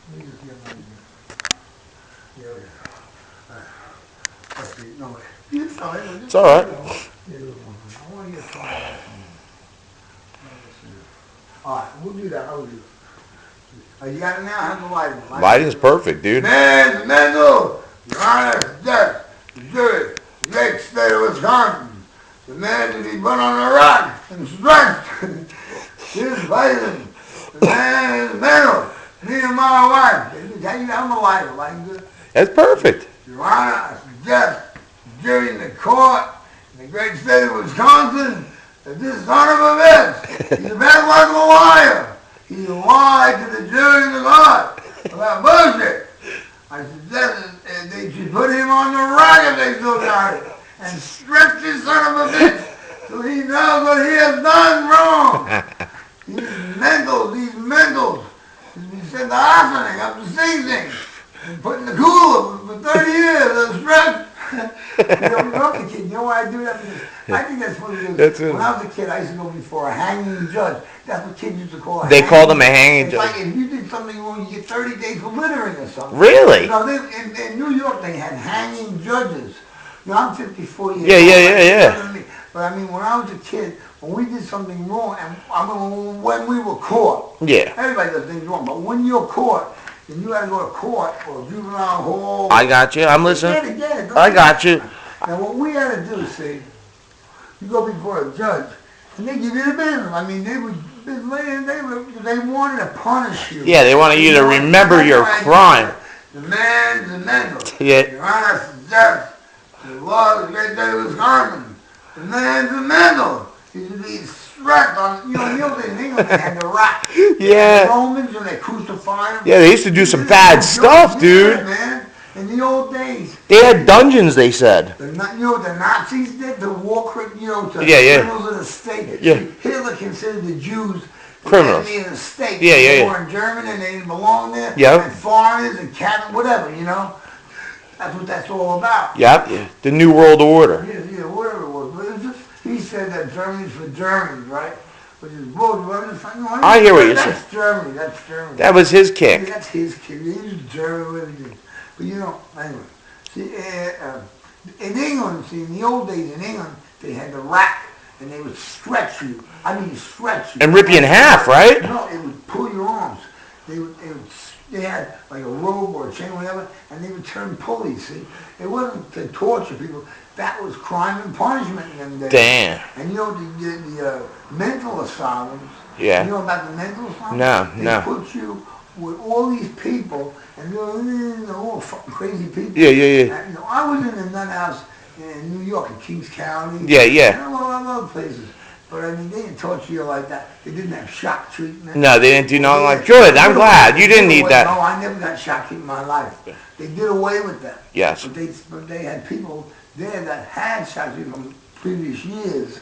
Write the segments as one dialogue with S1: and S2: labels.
S1: Let me just get my... Yeah, okay. Let's see. No, it's fine.
S2: It's all right.
S1: I want to get some of that. All right, we'll do that. I will do it. You got it now? How's the lighting?
S2: Lighting's perfect, dude.
S1: Man, Mendel, Your Honor, death, the jury, the great state of Wisconsin. The man to be put on a rock and stretched. His violence. The man is Mendel. Me and my wife. I'm alive. Lighting good?
S2: That's perfect.
S1: Your Honor, I suggest the jury in the court in the great state of Wisconsin that this son of a bitch, he's a bad like a liar. He lied to the jury in the court about bullshit. I suggest that they should put him on the rack if they still got it and stretch this son of a bitch so he knows what he has done wrong. These mentals. He's been sent to arsenic up to sing things and put in the cooler for 30 years. They're stretched. You know, the kid, you know why I do that? Because I think that's what it is. When I was a kid, I used to go before a hanging judge. That's what kids used to call it.
S2: They called them a hanging judge.
S1: Like if you did something wrong, you get 30 days for littering or something.
S2: Really?
S1: No, in New York, they had hanging judges. You know, I'm 54 years old.
S2: Yeah.
S1: But I mean, when I was a kid, when we did something wrong, and I mean, when we were caught,
S2: yeah,
S1: everybody does things wrong, but when you're caught, then you got to go to court or juvenile hall.
S2: I got you. I'm listening.
S1: Get it.
S2: I got you.
S1: Now, what we had to do, see, you go before a judge, and they give you the business. I mean, they wanted to punish you.
S2: Yeah, they wanted you to remember your crime.
S1: The man's a mental.
S2: Yeah.
S1: Your Honor suggests the law of the great state of Wisconsin. The man's a mental. He's to be stretched on, in the old days in England, they had the rack.
S2: Yeah.
S1: The Romans, when they crucified them.
S2: Yeah, they used to do some bad stuff, dude.
S1: Yeah, man. In the old days.
S2: They had dungeons, they said.
S1: You know what the Nazis did? The war criminals, the
S2: criminals
S1: of the state.
S2: Yeah.
S1: Hitler considered the Jews
S2: criminals.
S1: The enemy of the state.
S2: Yeah.
S1: They were in Germany and they didn't belong there.
S2: Yep.
S1: And foreigners and cats, whatever, you know. That's what that's all about.
S2: Yep. Yeah. The New World Order.
S1: Yeah, whatever it was. But it's just, he said that Germany's for Germans, right? Which is bullshit.
S2: I hear what you're saying.
S1: That's Germany.
S2: That was his kick.
S1: Yeah, that's his kick. He was German. But you know, anyway. See, in England, in the old days in England, they had the rack, and they would stretch you. I mean, stretch you.
S2: And rip you in half, right?
S1: No, it would pull your arms. They had like a rope or a chain or whatever, and they would turn pulleys, see? It wasn't to torture people. That was crime and punishment in them days.
S2: Damn.
S1: And you know, the mental asylums,
S2: yeah.
S1: You know about the mental asylums?
S2: No.
S1: They put you with all these people, and they're all fucking crazy people.
S2: Yeah.
S1: And, you know, I was in a nut house in New York, in Kings County.
S2: Yeah.
S1: And a lot of other places. But I mean, they didn't torture you like that. They didn't have shock treatment.
S2: No, they didn't do nothing like, good, I'm glad. You didn't need that.
S1: No, I never got shock treatment in my life. They did away with that.
S2: Yes.
S1: But they had people there that had shock treatment from previous years.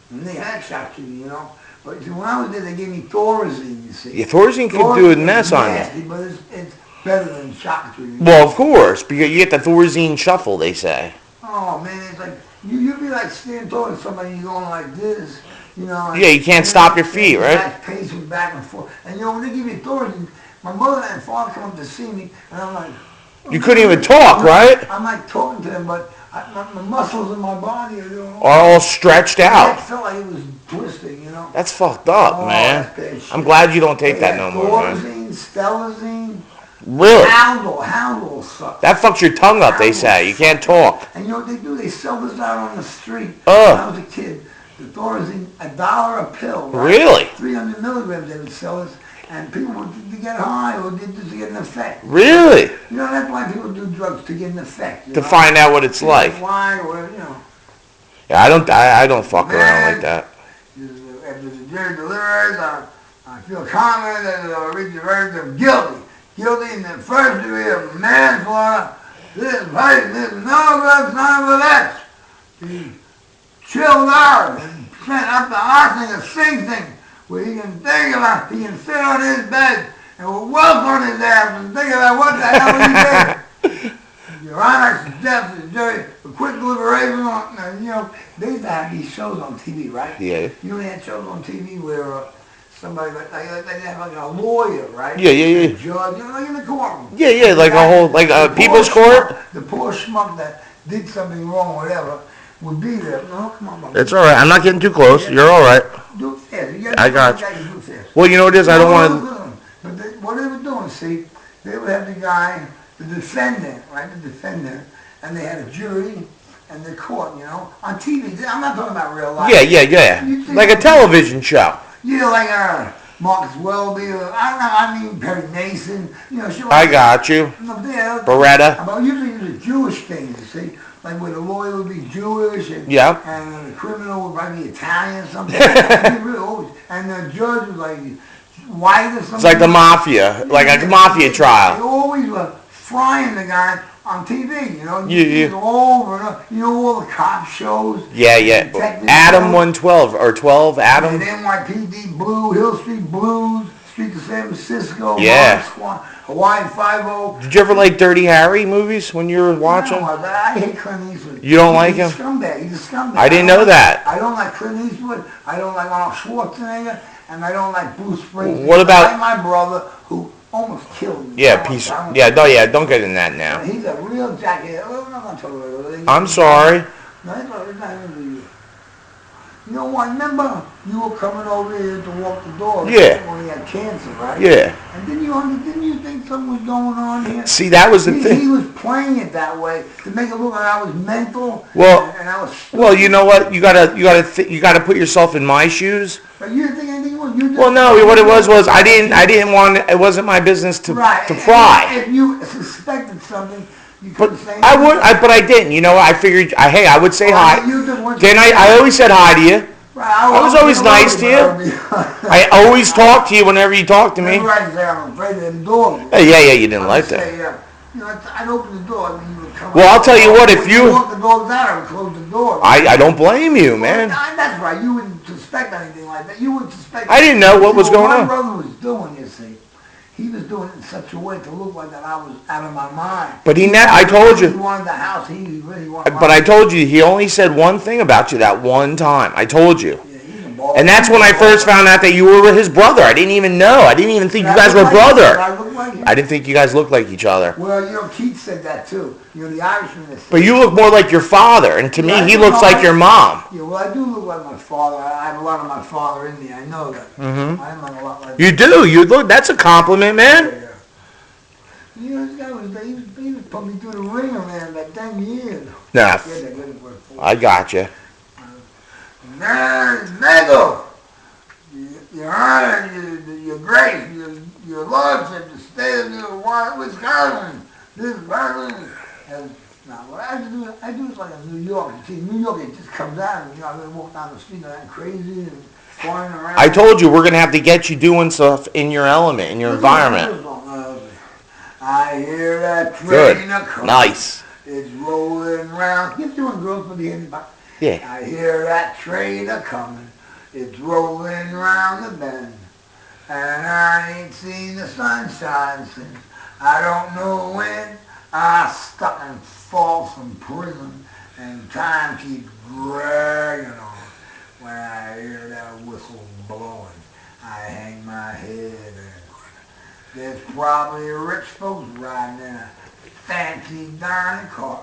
S1: And they had shock treatment, you know. But see, when I was there, they gave me Thorazine, you see.
S2: Yeah, Thorazine could do a mess on you.
S1: But it's better than shock treatment.
S2: Well, of course, because you get the Thorazine shuffle, they say.
S1: Oh, man, it's like, you'd be like standing talking to somebody, you're going like this, you know.
S2: Yeah, you can't stop your feet, right?
S1: Pacing back and forth. And, you know, when they give me Thorazine, my mother and father come up to see me, and I'm like...
S2: You couldn't even talk, right?
S1: I'm like talking to them, but my muscles in my body are
S2: all stretched out.
S1: I felt like it was twisting, you know.
S2: That's fucked up, man. I'm glad you don't take that no more, man.
S1: Thorazine, Stelazine.
S2: Really?
S1: Houndle sucks.
S2: That fucks your tongue up, they say. You can't talk.
S1: And you know what they do? They sell this out on the street.
S2: Oh.
S1: When I was a kid, the Thorazine, $1 a pill. Right?
S2: Really?
S1: 300 milligrams they would sell us. And people would to get high or did this to get an effect.
S2: Really?
S1: You know, that's why people do drugs, to get an effect.
S2: To find out what it's like.
S1: Why or whatever, you know.
S2: Yeah, I don't fuck around like that.
S1: After the jury deliberates, I feel confident that I'll reach the verdict of guilty. Guilty in the first degree of manslaughter. This fight, this no good son of a bitch. He chilled out and sent up the arsenic of Sing Sing, where he can think about, he can sit on his bed and with wealth on his ass and think about what the hell he did. Your Honor suggests the jury a quick deliberation on, you know, they used to have these shows on TV, right?
S2: Yeah.
S1: You know, they had shows on TV where somebody like they have like a lawyer, right?
S2: Yeah, yeah, yeah.
S1: A judge, like in the courtroom.
S2: Yeah, like a whole, like a people's court.
S1: The poor schmuck that did something wrong, whatever, would be there. No, come on,
S2: It's all right. I'm not getting too close. You're all right.
S1: Do it fast.
S2: I got you. Well, you know what it is? I don't want to.
S1: But what they were doing, see, they would have the guy, the defendant, right? The defendant, and they had a jury and the court, on TV. I'm not talking about real life.
S2: Yeah. Like a television show.
S1: Yeah, like Marcus Welby, I don't know, I mean Perry Mason, shit like
S2: I got you. Beretta.
S1: But usually it was Jewish things, you see. Like where the lawyer would be Jewish and the criminal would probably be Italian or something. And the judge was like white or something.
S2: It's like the mafia, like a mafia trial.
S1: They always were frying the guy on TV,
S2: Yeah.
S1: Over and over. All the cop shows.
S2: Yeah. Adam 112 or 12 Adam.
S1: And NYPD Blue, Hill Street Blues, Street to San Francisco.
S2: Yeah.
S1: Hawaiian 5-0.
S2: Did you ever like Dirty Harry movies when you were watching?
S1: No, I hate Clint Eastwood.
S2: You don't like him?
S1: He's a scumbag. He's a scumbag.
S2: I didn't know that.
S1: I don't like Clint Eastwood. I don't like Arnold Schwarzenegger. And I don't like Bruce Springsteen.
S2: What about...
S1: I like my brother who almost killed me.
S2: Yeah, don't get in that now.
S1: He's a real jackass. I'm not talking about it.
S2: I'm sorry.
S1: No, it's not even you. You know what? Remember you were coming over here to walk the dog.
S2: Yeah.
S1: When he had cancer, right?
S2: Yeah.
S1: And didn't you think something was going on here?
S2: See, that was the thing.
S1: He was playing it that way to make it look like I was mental.
S2: Well,
S1: and I was.
S2: Well, you know what? You gotta put yourself in my shoes.
S1: But you didn't think anything was. You
S2: well, no. What it was I didn't want. It wasn't my business to pry.
S1: If you suspected something.
S2: But I didn't. I figured. I would say hi. Then I always said hi to you. I was always nice to you. I always talk to you whenever you talk to me.
S1: I'm afraid of them dogs.
S2: Yeah, you didn't like that.
S1: I'd open the door.
S2: Well, I'll tell you what. If you
S1: walk the dogs out, I would close the door.
S2: I don't blame you, man.
S1: That's right. You wouldn't suspect anything like that. You wouldn't suspect.
S2: I didn't know what was going on.
S1: My brother was doing, you see. He was doing it in such a way to look like that I was out of my mind.
S2: But I told you.
S1: He wanted the house. He really wanted.
S2: But I told you, he only said one thing about you that one time. I told you.
S1: Yeah, he's a ball.
S2: And that's when I first found out that you were his brother. I didn't even know. I didn't even think you guys were brothers. I didn't think you guys looked like each other.
S1: Well, Keith said that too. The Irishman.
S2: But you look more like your father, and to me, he looks like your mom.
S1: Yeah, well, I do look like my father. I have a lot of my father in me. I know that.
S2: Mm-hmm.
S1: I am like a lot like.
S2: You do. You look. That's a compliment, man.
S1: Yeah. This guy he was put me through the ringer, man, about 10 years.
S2: Nah, I got you.
S1: Nego, Your Honor, Your Grace, Your Lordship, the state of Wisconsin, this Berlin has. Now, what I do is like in New York. You see, New York, it just comes out, and I walk down the street like crazy and flying around.
S2: I told you we're gonna have to get you doing stuff in your element, in your environment.
S1: I hear that train a-coming.
S2: Nice.
S1: It's rolling round. You're doing girls for the end.
S2: Yeah.
S1: I hear that train a-coming. It's rolling round the bend. And I ain't seen the sunshine since I don't know when I stuck and fall from prison and time keeps dragging on. When I hear that whistle blowing, I hang my head and there's probably rich folks riding in a fancy dining car.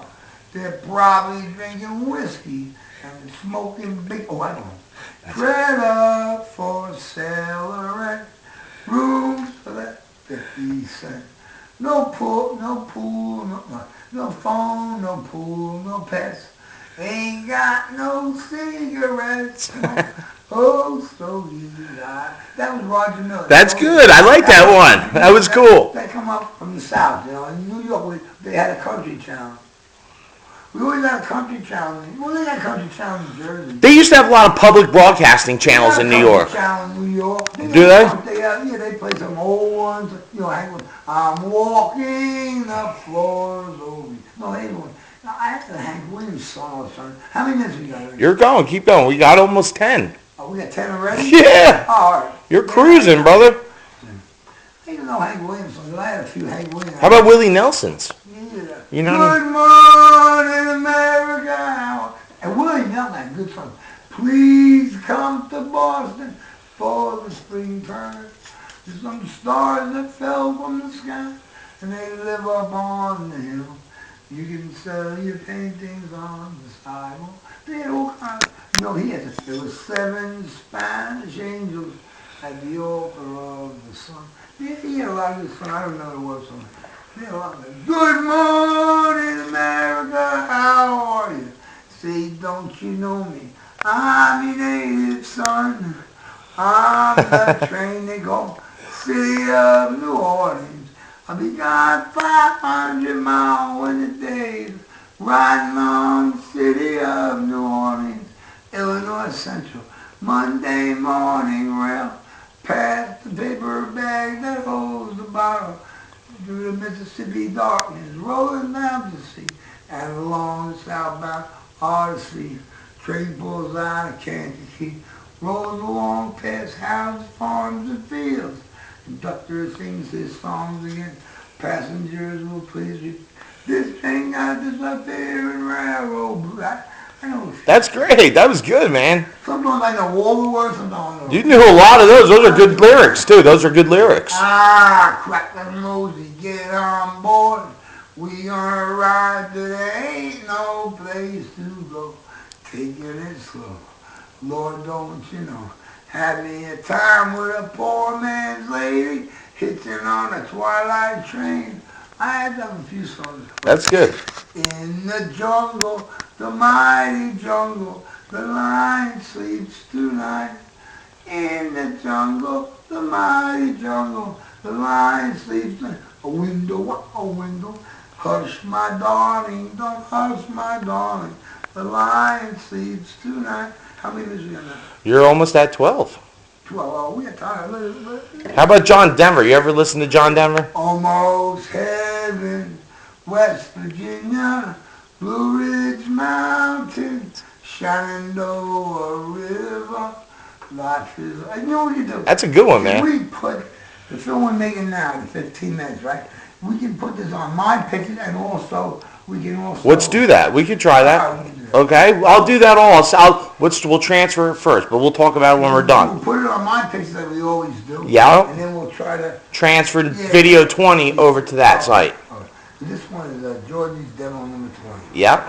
S1: They're probably drinking whiskey and smoking big. Oh, I don't know. Tread up for sale or rent. Rooms for that 50 cents. No pool, no phone, no pool, no pets. Ain't got no cigarettes. Oh, so easy. That was Roger Miller.
S2: That's good. I like that one. That was cool.
S1: They come up from the South, In New York, they had a country channel. We always had a country channel. They had a country channel in Jersey.
S2: They used to have a lot of public broadcasting channels in New York.
S1: Channel in New York.
S2: Do they?
S1: They play some old ones. I'm walking the floors over. No, they don't. I have to Hank Williams song or something. How many minutes we got?
S2: You're going. Keep going. We got almost 10.
S1: Oh, we got 10 already?
S2: Yeah.
S1: Oh, all right.
S2: You're cruising, brother.
S1: I didn't know Hank Williams songs. I had a few Hank Williams.
S2: How about Willie Nelson's?
S1: Yeah.
S2: You know.
S1: Good morning, America. And Willie Nelson had good songs. Please come to Boston. for the spring tide. There's some stars that fell from the sky, and they live up on the hill. You can sell your paintings on the sidewalk. They had all kinds. There was 7 Spanish angels at the altar of the sun. He had a lot of good songs. I don't know the words on it. He had a lot of them. Good morning, America. How are you? Say, don't you know me? I'm your native son. I'm the train they call City of New Orleans. I'll be gone 500 miles in the days, riding on the City of New Orleans, Illinois Central, Monday morning rail, past the paper bag that holds the bottle, through the Mississippi darkness, rolling down to sea, and along the southbound Odyssey, train pulls out of Kansas City, rolls along past houses, farms, and fields. Conductor sings his songs again. Passengers will please you. This train got this up there in railroad. I know.
S2: That's great. That was good, man.
S1: Sometimes I know all the words, sometimes I don't know.
S2: You knew a lot of those. Those are good lyrics, too. Those are good lyrics.
S1: Crack the nosy, get on board. We gonna ride till there ain't no place to go. Taking it slow. Lord, don't you know. Had me a time with a poor man's lady, hitching on a twilight train. I had done a few songs.
S2: That's good.
S1: In the jungle, the mighty jungle, the lion sleeps tonight. In the jungle, the mighty jungle, the lion sleeps tonight. A window, hush my darling, don't hush my darling. The lion sleeps tonight. How many minutes we got now?
S2: You're almost at 12.
S1: 12. Oh, we got time.
S2: How about John Denver? You ever listen to John Denver?
S1: Almost heaven, West Virginia, Blue Ridge Mountain, Shenandoah River. Life is. You know what you do?
S2: That's a good one, man.
S1: We put the film we're making now, the 15 minutes, right? We can put this on my pictures, and also we can also.
S2: Let's do that. We could try that. Okay, I'll do that all. We'll transfer it first, but we'll talk about it when we're done.
S1: We'll put it on my pictures like we always do.
S2: Yeah.
S1: And then we'll try to
S2: transfer video 20 over to that site.
S1: Okay. This one is Georgies Demo number 20.
S2: Yep.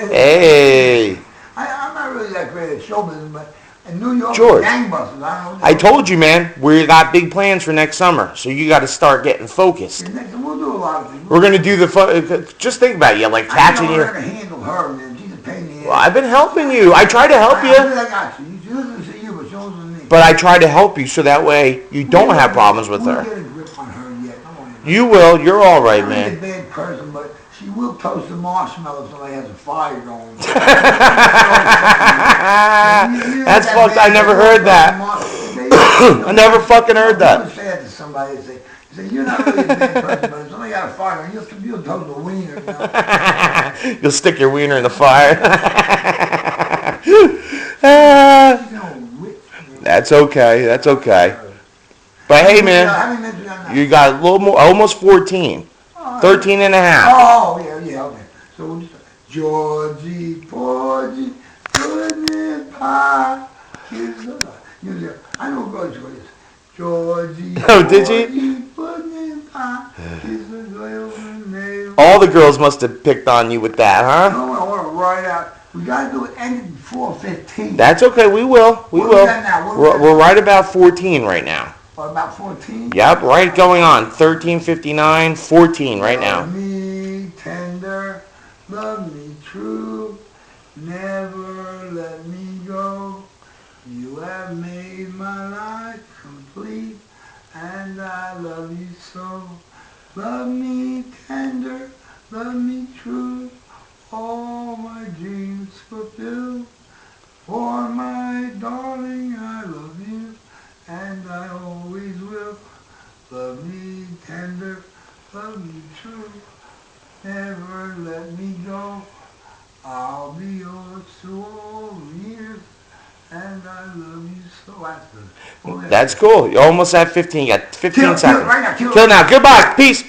S2: Hey.
S1: I'm not really that great at show business, but in New York,
S2: George,
S1: gangbusters.
S2: I told you, man, we got big plans for next summer, so you got to start getting focused.
S1: We'll do a lot of things.
S2: We're going to do just think about it. You like catching your.
S1: I don't know how to handle her, man. She's a pain in the ass.
S2: Well, I've been helping you. I try to help you.
S1: I got you. She listens to you, but she listens to me.
S2: But I try to help you so that way you don't have problems with her.
S1: We get a grip on her yet.
S2: You will. You're all right, man.
S1: She's a bad person, but she will toast a marshmallow if somebody has a fire going.
S2: That's fucked. I never heard that. I never fucking heard that.
S1: Say that to somebody. Say, you're not really a bad person, but if somebody got a fire, you'll toast a wiener. You know?
S2: You'll stick your wiener in the fire. That's okay. That's okay. But hey, man, you got a little more, almost 14. 13 and a half.
S1: Oh, yeah, okay. So we'll just Georgie, Porgy, goodness pie. I know what Georgie is. Georgie,
S2: oh, did you?
S1: Goodness pie.
S2: All the girls must have picked on you with that, huh?
S1: No, I want to write out. We got to do it ended before 15.
S2: That's okay. We will. We will. We're right about 14 right now.
S1: What, about 14?
S2: Yep, right going on. 13:59, 14 right now.
S1: Love me tender, love me true, never let me go. You have made my life complete, and I love you so. Love me tender, love me true, all my dreams fulfill. For my darling, I love you, and I always will. Love me tender, love me true, never let me go. I'll be yours to all years, and I love you so.
S2: That's cool. You're almost at 15. You got 15 seconds.
S1: Kill it right now.
S2: Kill it now. Goodbye. Peace.